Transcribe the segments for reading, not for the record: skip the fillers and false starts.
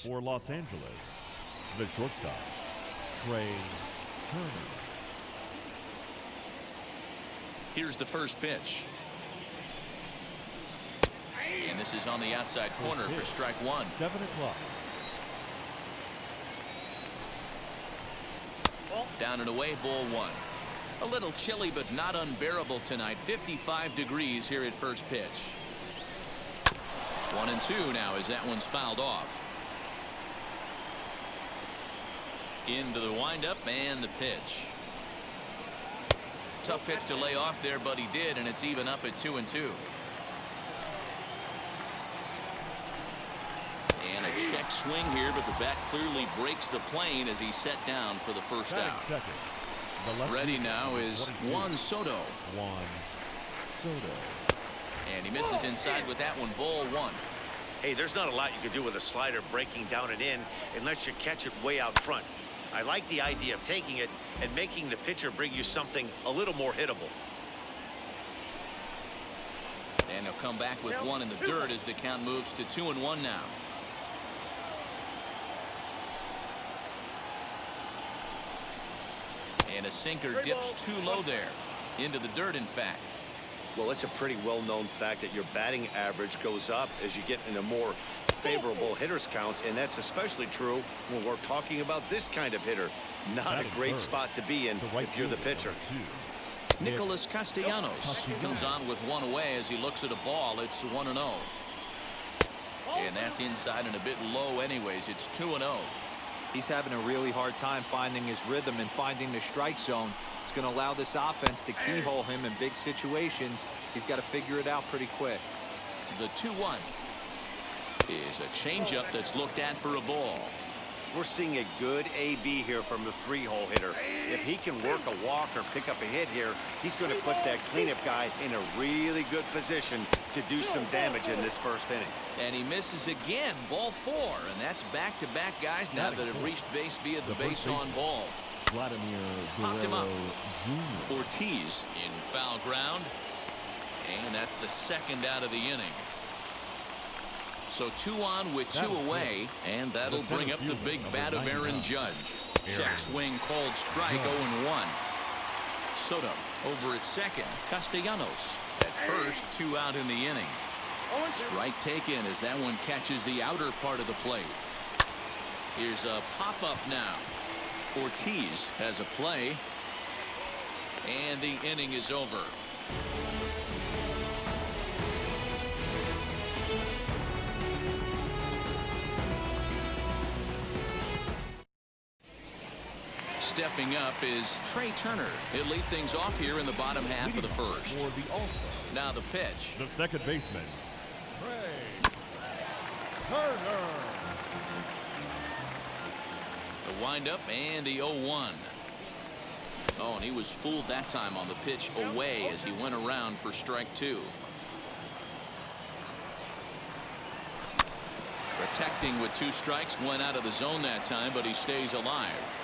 For Los Angeles, the shortstop, Trey Turner. Here's the first pitch. And this is on the outside corner for strike one. 7 o'clock. Down and away, ball one. A little chilly, but not unbearable tonight. 55 degrees here at first pitch. 1-2 now as that one's fouled off. Into the windup and the pitch. Tough pitch to lay off there, but he did, and it's even up at 2-2. And a check swing here, but the bat clearly breaks the plane as he's set down for the first out. Ready now is Juan Soto. And he misses inside with that one. Ball one. Hey, there's not a lot you can do with a slider breaking down and in unless you catch it way out front. I like the idea of taking it and making the pitcher bring you something a little more hittable. And he'll come back with one in the dirt as the count moves to 2-1 now. And a sinker dips too low there. Into the dirt, in fact. Well, it's a pretty well-known fact that your batting average goes up as you get into more favorable hitters counts, and that's especially true when we're talking about this kind of hitter. Not a great spot to be in if you're the pitcher. Nicholas Castellanos comes on with one away as he looks at a ball. It's 1-0. And that's inside and a bit low anyways. It's 2-0. He's having a really hard time finding his rhythm and finding the strike zone. It's going to allow this offense to keyhole him in big situations. He's got to figure it out pretty quick. The 2-1 is a changeup that's looked at for a ball. We're seeing a good AB here from the three-hole hitter. If he can work a walk or pick up a hit here, he's going to put that cleanup guy in a really good position to do some damage in this first inning. And he misses again. Ball four. And that's back-to-back guys now that have reached base via the base on balls. Vladimir Popped him up. Jr. Ortiz in foul ground. And that's the second out of the inning. So 2 on with 2 away, and that'll bring up the big bat of Aaron Judge. Check swing called strike. 0-1. Soto over at second. Castellanos at first. 2 out in the inning. Strike taken as that one catches the outer part of the plate. Here's a pop-up now. Ortiz has a play, and the inning is over. Stepping up is Trey Turner. He'll lead things off here in the bottom half of the first. Now the pitch. The second baseman, Trey Turner. The windup and the 0-1. Oh, and he was fooled that time on the pitch away as he went around for strike 2. Protecting with 2 strikes, went out of the zone that time, but he stays alive.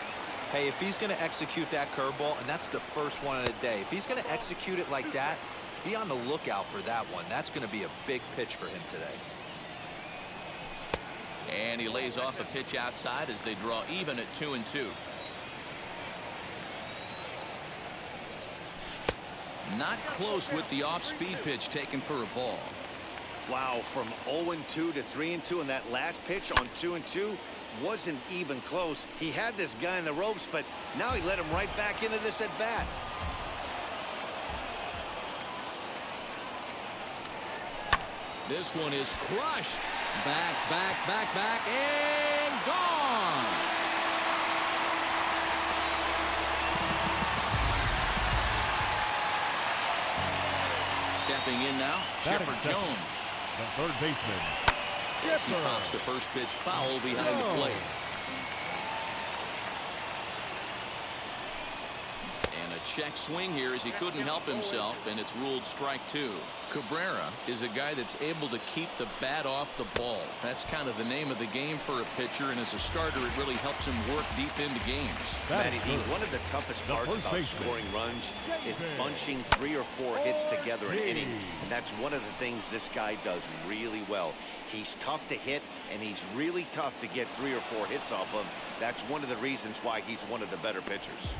Hey, if he's going to execute that curveball, and that's the first one of the day, if he's going to execute it like that, be on the lookout for that one. That's going to be a big pitch for him today. And he lays off a pitch outside as they draw even at 2-2. Not close with the off-speed pitch taken for a ball. Wow, from 0-2 to 3-2 in that last pitch on 2-2 wasn't even close. He had this guy in the ropes, but now he let him right back into this at bat. This one is crushed. Back, and gone. Stepping in now, Chipper Jones. The third baseman, Yes, he pops the first pitch foul behind the plate. And a check swing here as he couldn't help himself, and it's ruled strike 2. Cabrera is a guy that's able to keep the bat off the ball. That's kind of the name of the game for a pitcher, and as a starter, it really helps him work deep into games. Matty D, one of the toughest parts about scoring runs is bunching 3 or 4 hits together an inning, and that's one of the things this guy does really well. He's tough to hit, and he's really tough to get 3 or 4 hits off him. That's one of the reasons why he's one of the better pitchers.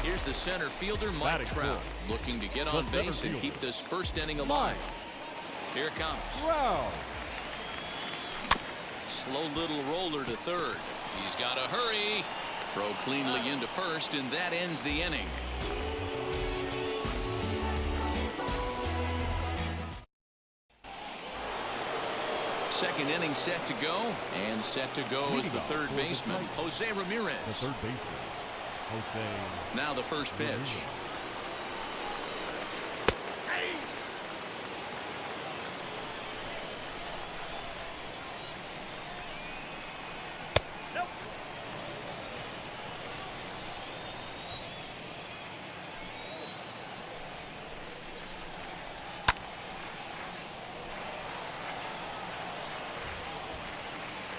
Here's the center fielder, Mike Trout, looking to get on base and keep this first inning alive. Here it comes. Slow little roller to third. He's got to hurry. Throw cleanly into first, and that ends the inning. Second inning set to go, and set to go is the third baseman, Jose Ramirez. The third baseman, Jose. Now the first pitch.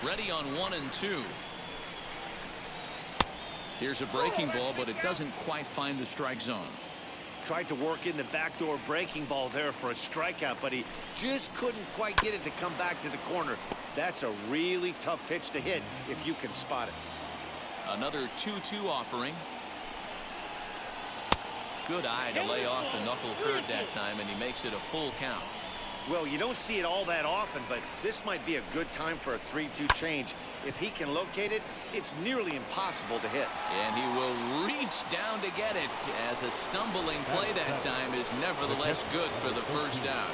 Ready on 1 and 2. Here's a breaking ball, but it doesn't quite find the strike zone. Tried to work in the backdoor breaking ball there for a strikeout, but he just couldn't quite get it to come back to the corner. That's a really tough pitch to hit if you can spot it. Another 2-2 offering. Good eye to lay off the knuckle curve that time, and he makes it a full count. Well, you don't see it all that often, but this might be a good time for a 3-2 change. If he can locate it, it's nearly impossible to hit. And he will reach down to get it, as a stumbling play that time is nevertheless good for the first out.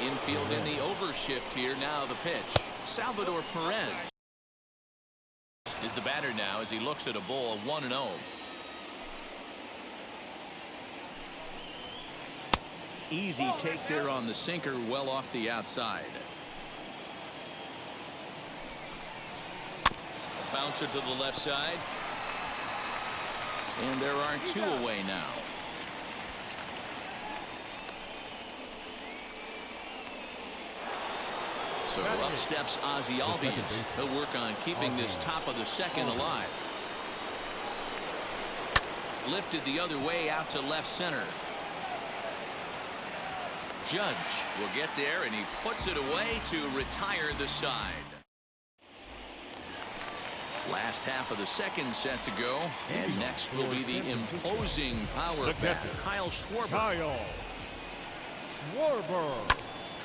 Infield in the overshift here. Now the pitch. Salvador Perez is the batter now as he looks at a ball 1-0. Easy take there on the sinker, well off the outside. A bouncer to the left side. And there are 2 away now. So up steps Ozzie Albies. He'll work on keeping this top of the second alive. Lifted the other way out to left center. Judge will get there, and he puts it away to retire the side. Last half of the second set to go, and next will be the imposing power bat, Kyle Schwarber.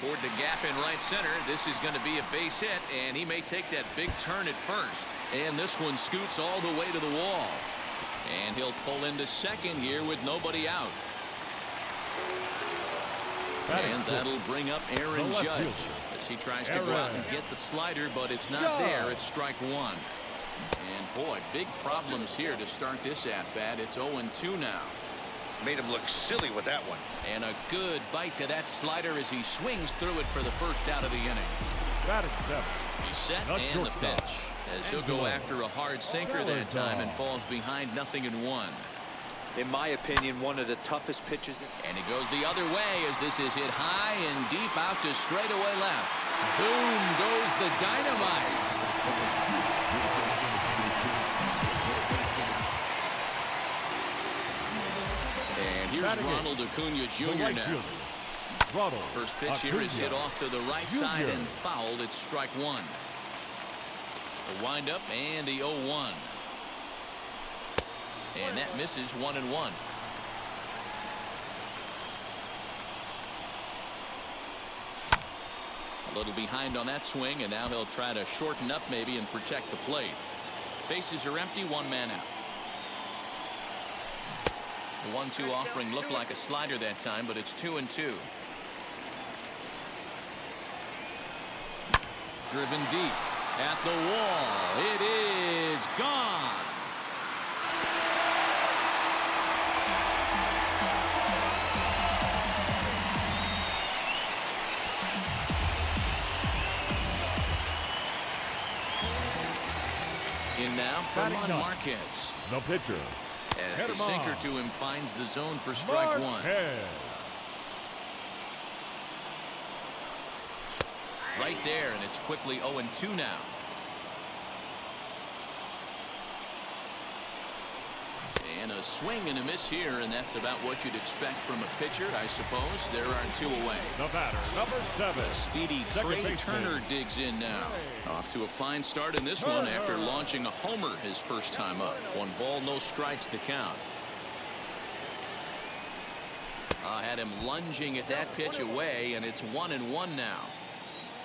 Toward the gap in right center. This is going to be a base hit, and he may take that big turn at first. And this one scoots all the way to the wall. And he'll pull into second here with nobody out. And that'll bring up Aaron Judge as he tries to go out and get the slider, but it's not there. It's strike 1. And boy, big problems here to start this at-bat. It's 0-2 now. Made him look silly with that one. And a good bite to that slider as he swings through it for the first out of the inning. He's set and the pitch as he'll go after a hard sinker that time and falls behind 0-1. In my opinion, one of the toughest pitches. And he goes the other way as this is hit high and deep out to straightaway left. Boom goes the dynamite. And here's Ronald Acuna Jr. now. First pitch here is hit off to the right side and fouled. It's strike 1. The windup and the 0-1. And that misses 1-1. A little behind on that swing, and now he'll try to shorten up maybe and protect the plate. Bases are empty, 1 man out. The 1-2 offering looked like a slider that time, but it's 2-2. Driven deep at the wall. It is gone. In now, Batting German ninth. Marquez. The pitcher. As the sinker to him finds the zone for strike one. Marquez. Right there, and it's quickly 0-2 now. And a swing and a miss here, and that's about what you'd expect from a pitcher, I suppose. There are 2 away. The batter, number 7. A speedy Second Trey baseman. Turner digs in now. Off to a fine start in this one after launching a homer his first time up. 1 ball, no strikes the count. Had him lunging at that pitch away, and it's 1-1 now.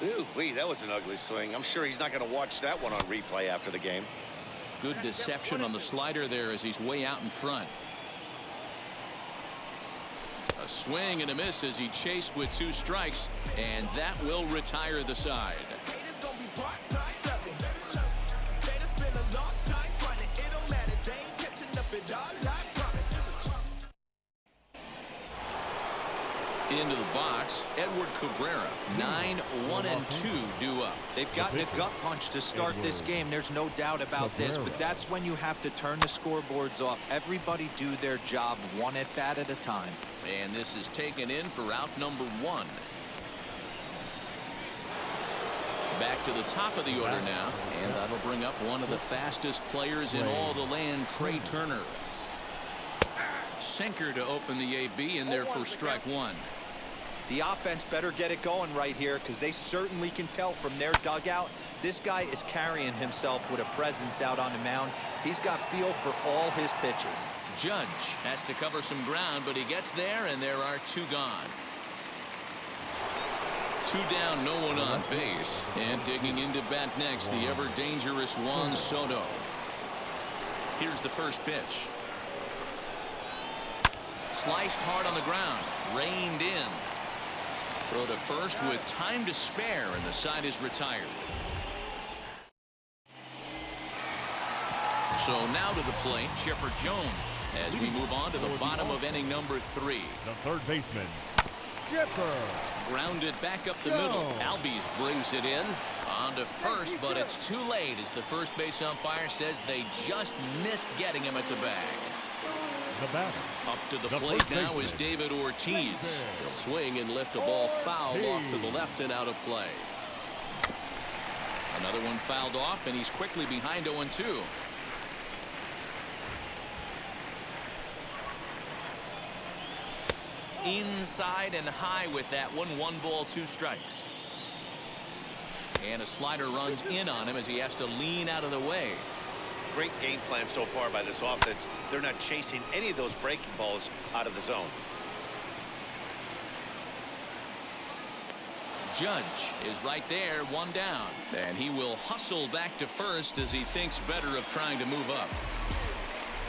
Ooh, wait, that was an ugly swing. I'm sure he's not going to watch that one on replay after the game. Good deception on the slider there as he's way out in front. A swing and a miss as he chased with 2 strikes, and that will retire the side. Into the box, Edward Cabrera. 9-1-2 due up. They've gotten a gut punch to start this game. There's no doubt about this, but that's when you have to turn the scoreboards off. Everybody do their job 1 at bat at a time. And this is taken in for out number 1. Back to the top of the order now, and that'll bring up one of the fastest players in all the land, Trey Turner. Sinker to open the AB in there for strike 1. The offense better get it going right here, because they certainly can tell from their dugout this guy is carrying himself with a presence out on the mound. He's got feel for all his pitches. Judge has to cover some ground, but he gets there, and there are 2 gone. 2 down, no one on base. And digging into bat next, the ever-dangerous Juan Soto. Here's the first pitch. Sliced hard on the ground, reined in. Throw to first with time to spare, and the side is retired. So now to the plate, Chipper Jones, as we move on to the bottom of inning number 3. The third baseman, Chipper. Grounded back up the middle. Albies brings it in. On to first, but it's too late as the first base umpire says they just missed getting him at the bag. The batter. Up to the plate now is David Ortiz. He'll swing and lift a ball foul off to the left and out of play. Another one fouled off, and he's quickly behind 0-2. Inside and high with that one. 1 ball, 2 strikes. And a slider runs in on him as he has to lean out of the way. Great game plan so far by this offense. They're not chasing any of those breaking balls out of the zone. Judge is right there, 1 down. And he will hustle back to first as he thinks better of trying to move up.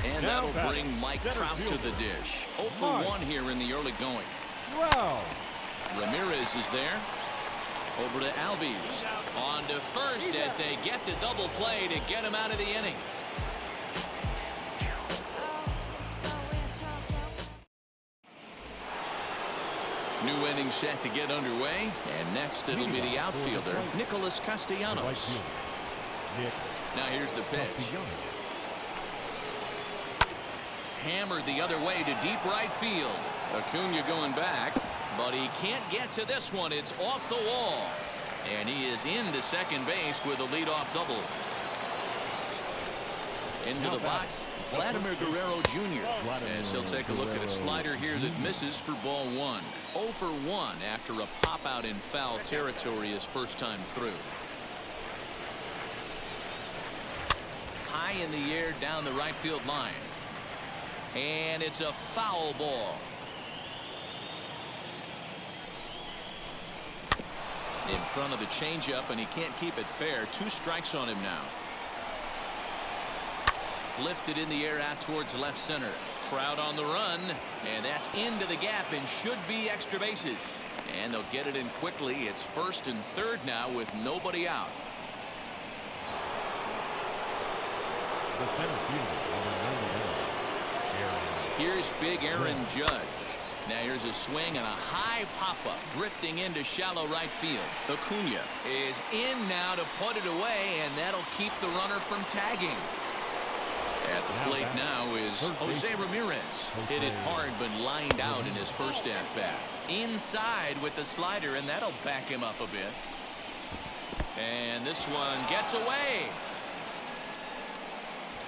And that'll bring Mike Trout to the dish. 0 for 1 here in the early going. Wow. Ramirez is there. Over to Albies. On to first as they get the double play to get him out of the inning. New inning set to get underway. And next it'll be the outfielder, Nicholas Castellanos. Now here's the pitch. Hammered the other way to deep right field. Acuna going back, but he can't get to this one. It's off the wall. And he is into second base with a leadoff double. Into the box, Vladimir Guerrero Jr. As he'll take a look at a slider here that misses for ball 1. 0 for 1 after a pop out in foul territory his first time through. High in the air down the right field line. And it's a foul ball. In front of the changeup, and he can't keep it fair. 2 strikes on him now. Lifted in the air out towards left center. Crowd on the run, and that's into the gap and should be extra bases. And they'll get it in quickly. It's first and third now with nobody out. The center fielder. Here's big Aaron Judge. Now here's a swing and a high pop-up, drifting into shallow right field. Acuna is in now to put it away, and that'll keep the runner from tagging. At the plate now is Jose Ramirez. Hit it hard, but lined out in his first at-bat. Inside with the slider, and that'll back him up a bit. And this one gets away.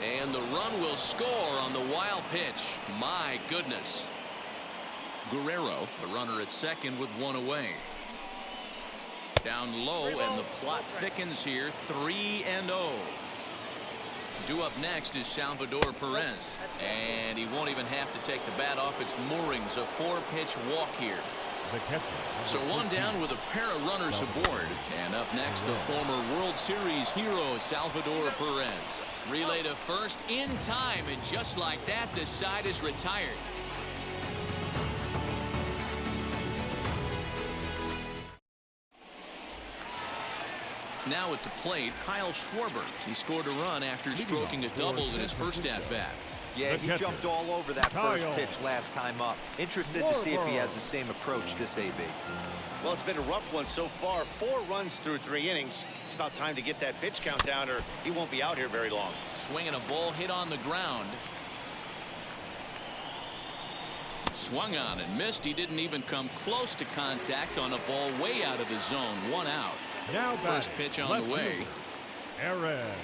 And the run will score on the wild pitch. My goodness. Guerrero, the runner at second with one away. Down low, and the plot thickens here. 3-0. Due up next is Salvador Perez. And he won't even have to take the bat off its moorings. A 4-pitch walk here. So one down with a pair of runners aboard. And up next, the former World Series hero, Salvador Perez. Relay to first in time, and just like that, the side is retired. Now at the plate, Kyle Schwarber. He scored a run after stroking a double in his first at-bat. Yeah, he jumped all over that first pitch last time up. Interested to see if he has the same approach this AB. Well, it's been a rough one so far. 4 runs through 3 innings. It's about time to get that pitch count down, or he won't be out here very long. Swinging a ball hit on the ground. Swung on and missed. He didn't even come close to contact on a ball way out of the zone. 1 out. Now first pitch on the way. Aaron.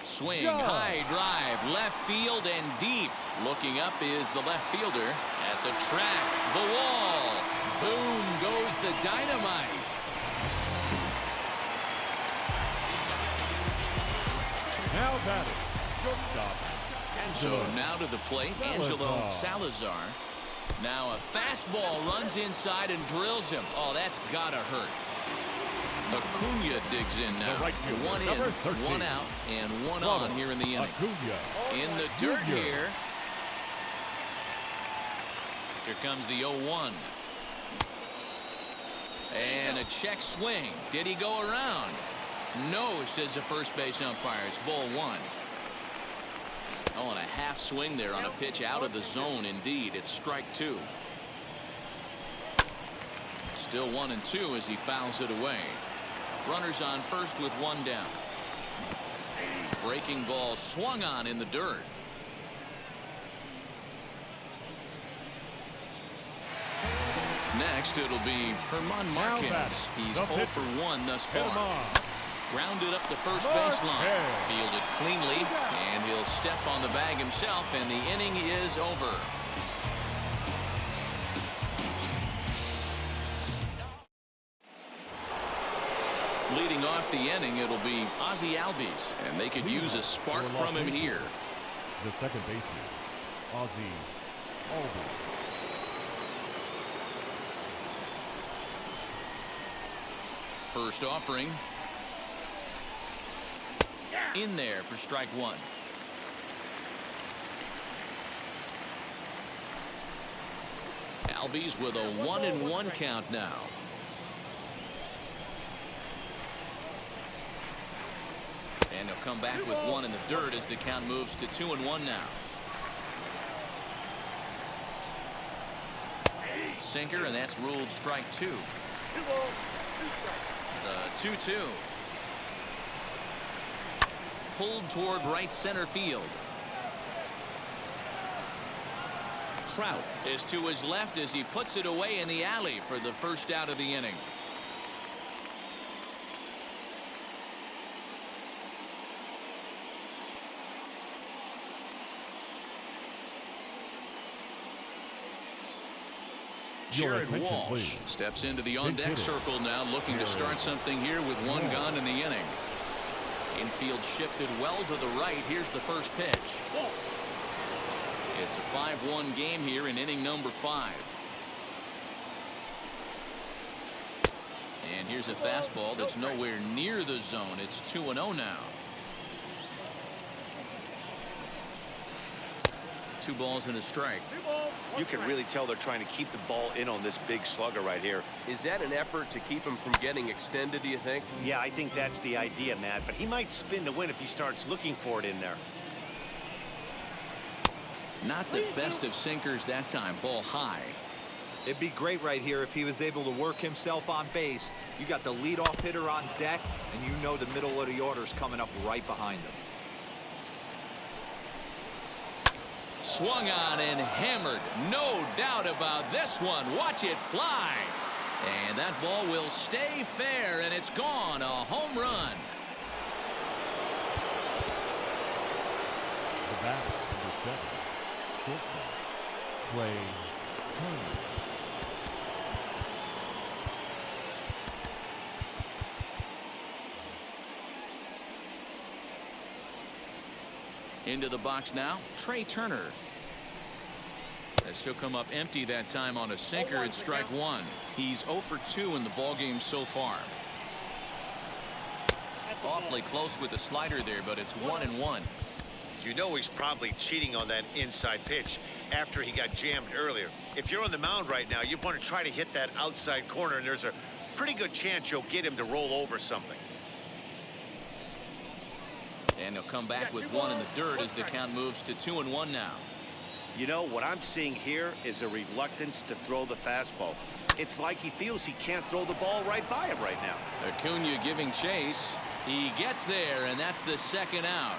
Swing, high drive, left field and deep. Looking up is the left fielder at the track. The wall. Boom goes the dynamite. Now batting. Shortstop. So now to the plate, Angelo Salazar. Now a fastball runs inside and drills him. Oh, that's gotta hurt. Acuna digs in now. One in, 1 out, and 1 on here in the inning. In the dirt here. Here comes the 0-1. And a check swing. Did he go around? No, says the first base umpire. It's ball 1. Oh, and a half swing there on a pitch out of the zone. Indeed, it's strike 2. Still 1-2 as he fouls it away. Runners on first with 1 down. Breaking ball swung on in the dirt. Next, it'll be German Marquez. He's 0 for 1 thus far. Grounded up the first baseline. Fielded cleanly, and he'll step on the bag himself, and the inning is over. Leading off the inning, it'll be Ozzie Albies, and they could use a spark from him here. The second baseman, Ozzie Albies. First offering. In there for strike 1. Albies with a 1-1 count now. And he'll come back with 1 in the dirt as the count moves to 2-1 now. Sinker, and that's ruled strike 2. The 2-2. Pulled toward right center field. Trout is to his left as he puts it away in the alley for the first out of the inning. Jared Walsh steps into the on-deck circle now, looking to start something here with 1 gone in the inning. Infield shifted well to the right. Here's the first pitch. It's a 5-1 game here in inning number 5. And here's a fastball that's nowhere near the zone. It's 2-0 now. 2 balls and a strike. You can really tell they're trying to keep the ball in on this big slugger right here. Is that an effort to keep him from getting extended, do you think? Yeah, I think that's the idea, Matt, but he might spin to win if he starts looking for it in there. Not the best of sinkers that time. Ball high. It'd be great right here if he was able to work himself on base. You got the leadoff hitter on deck, and you know the middle of the order's coming up right behind him. Swung on and hammered. No doubt about this one. Watch it fly. And that ball will stay fair, and it's gone. A home run. The batter, number 7, shortstop, Trey Turner. Into the box now, Trey Turner. As he'll come up empty that time on a sinker at strike 1. He's 0 for 2 in the ballgame so far. Awfully close with the slider there, but it's 1-1. You know he's probably cheating on that inside pitch after he got jammed earlier. If you're on the mound right now, you want to try to hit that outside corner, and there's a pretty good chance you'll get him to roll over something. And he'll come back with one in the dirt as the count moves to 2-1 now. You know, what I'm seeing here is a reluctance to throw the fastball. It's like he feels he can't throw the ball right by him right now. Acuna giving chase. He gets there, and that's the second out.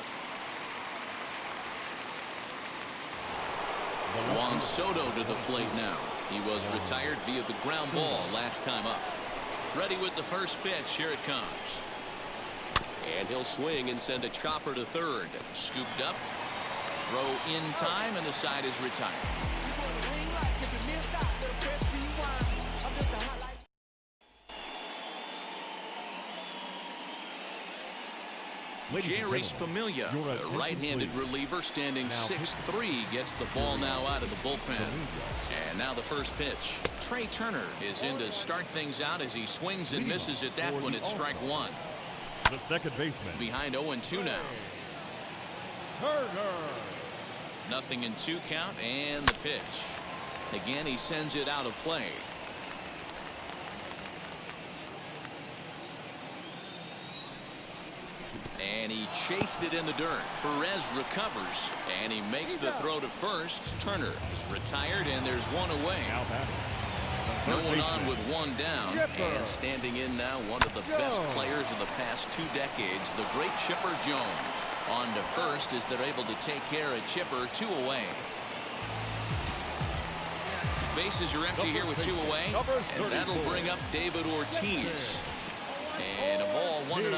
Juan Soto to the plate now. He was retired via the ground ball last time up. Ready with the first pitch. Here it comes. And he'll swing and send a chopper to third. Scooped up. Throw in time, and the side is retired. Jeurys Familia, a right-handed reliever standing 6'3", gets the ball now out of the bullpen. And now the first pitch. Trey Turner is in to start things out as he swings and misses at that one at strike 1. The second baseman. Behind 0-2 now. Turner. 0-2 count, and the pitch. Again, he sends it out of play. And he chased it in the dirt. Perez recovers, and he makes the throw to first. Turner is retired, and there's one away. Now batting. No one on with one down. And standing in now, one of the best players of the past 2 decades, the great Chipper Jones. On to first as they're able to take care of Chipper. 2 away. Bases are empty here with 2 away. And that'll bring up David Ortiz. And a ball 1-0.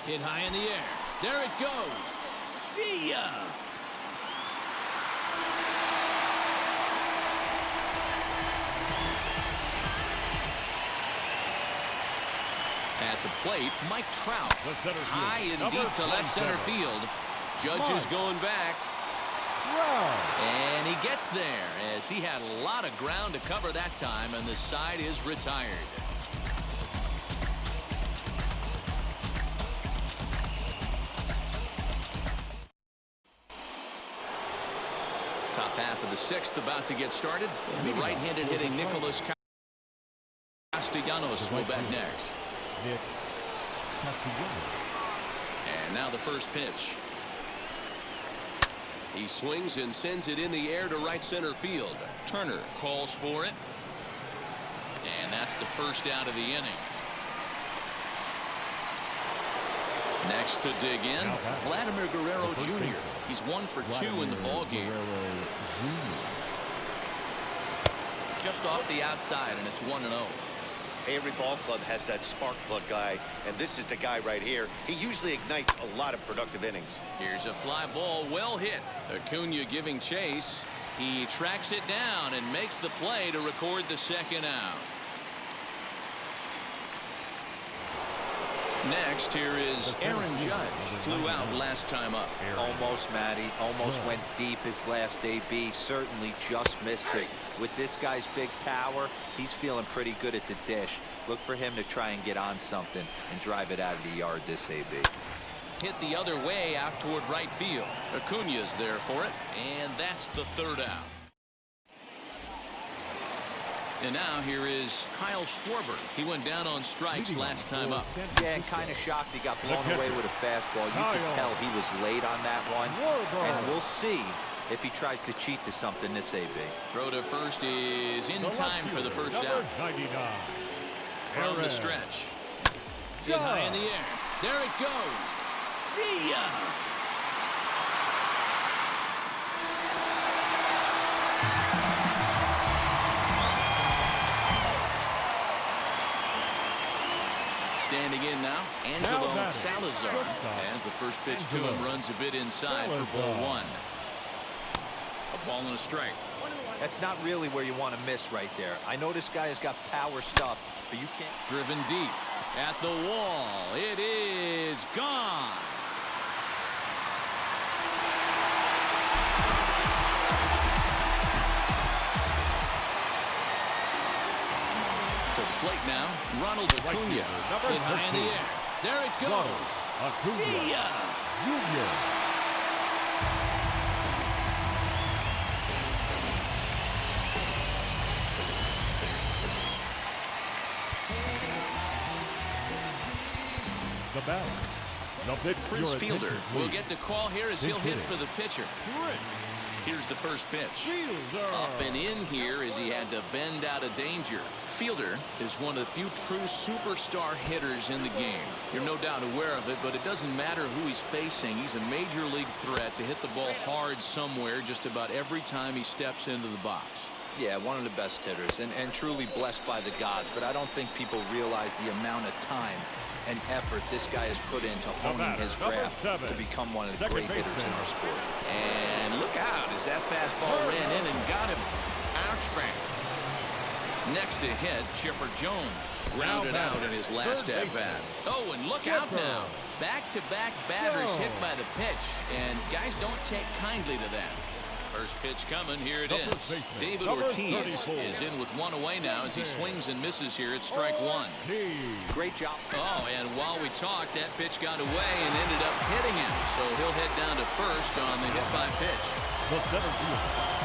Hit high in the air. There it goes. See ya. At the plate, Mike Trout. High and deep to left center field. Judge is going back. And he gets there as he had a lot of ground to cover that time, and the side is retired. Top half of the 6th about to get started. And the right-handed hitting Nicholas Castellanos will bat next. And now the first pitch. He swings and sends it in the air to right center field. Turner calls for it. And that's the first out of the inning. Next to dig in, Vladimir Guerrero Jr. He's 1 for 2 in the ballgame. Just off the outside, and it's 1-0. Every ball club has that spark plug guy, and this is the guy right here. He usually ignites a lot of productive innings. Here's a fly ball, well hit. Acuna giving chase. He tracks it down and makes the play to record the second out. Next, here is Aaron Judge. Flew out last time up. Almost, Matty. Almost went deep his last AB. Certainly just missed it. With this guy's big power, he's feeling pretty good at the dish. Look for him to try and get on something and drive it out of the yard this AB. Hit the other way out toward right field. Acuna's there for it, and that's the third out. And now here is Kyle Schwarber. He went down on strikes last time up. Yeah, kind of shocked he got blown away with a fastball. You could tell he was late on that one. And we'll see if he tries to cheat to something this AB. Throw to first is in time for the first Number out. 99. From the Perez. stretch. Hit high in the air. There it goes. See ya! Standing in now, Angelo Now Salazar. As the first pitch to him runs a bit inside for ball one. A ball and a strike. That's not really where you want to miss right there. I know this guy has got power stuff, but you can't. Driven deep at the wall. It is gone. To the plate now, Ronald Acuna. Number Hit high in the 13. air. There it goes. Acuna. See ya. Junior. The batter. The pitch. Chris Your Fielder attention, will please. get the call here as Pitch he'll hit hitting. for the pitcher. Here's the first pitch. Fielder. Up and in here as he had to bend out of danger. Fielder is one of the few true superstar hitters in the game. You're no doubt aware of it, but it doesn't matter who he's facing. He's a major league threat to hit the ball hard somewhere just about every time he steps into the box. Yeah, one of the best hitters and truly blessed by the gods, but I don't think people realize the amount of time and effort this guy has put into honing batter, his number craft 7, to become one of the second great hitters in baseman. our sport. And look out as that fastball ran in and got him. Ouch, bang. Next to hit, Chipper Jones grounded Now out in his last third at-bat. baseman. Oh, and look out Chipper. now. Back-to-back batters hit Jones. by the pitch, and guys don't take kindly to that. First pitch coming, here it The is. first baseman, David number Ortiz 34. is in with one away now as he swings and misses here at strike one. Great job. Oh, and while we talked, that pitch got away and ended up hitting him. So he'll head down to first on the hit by pitch. The center fielder.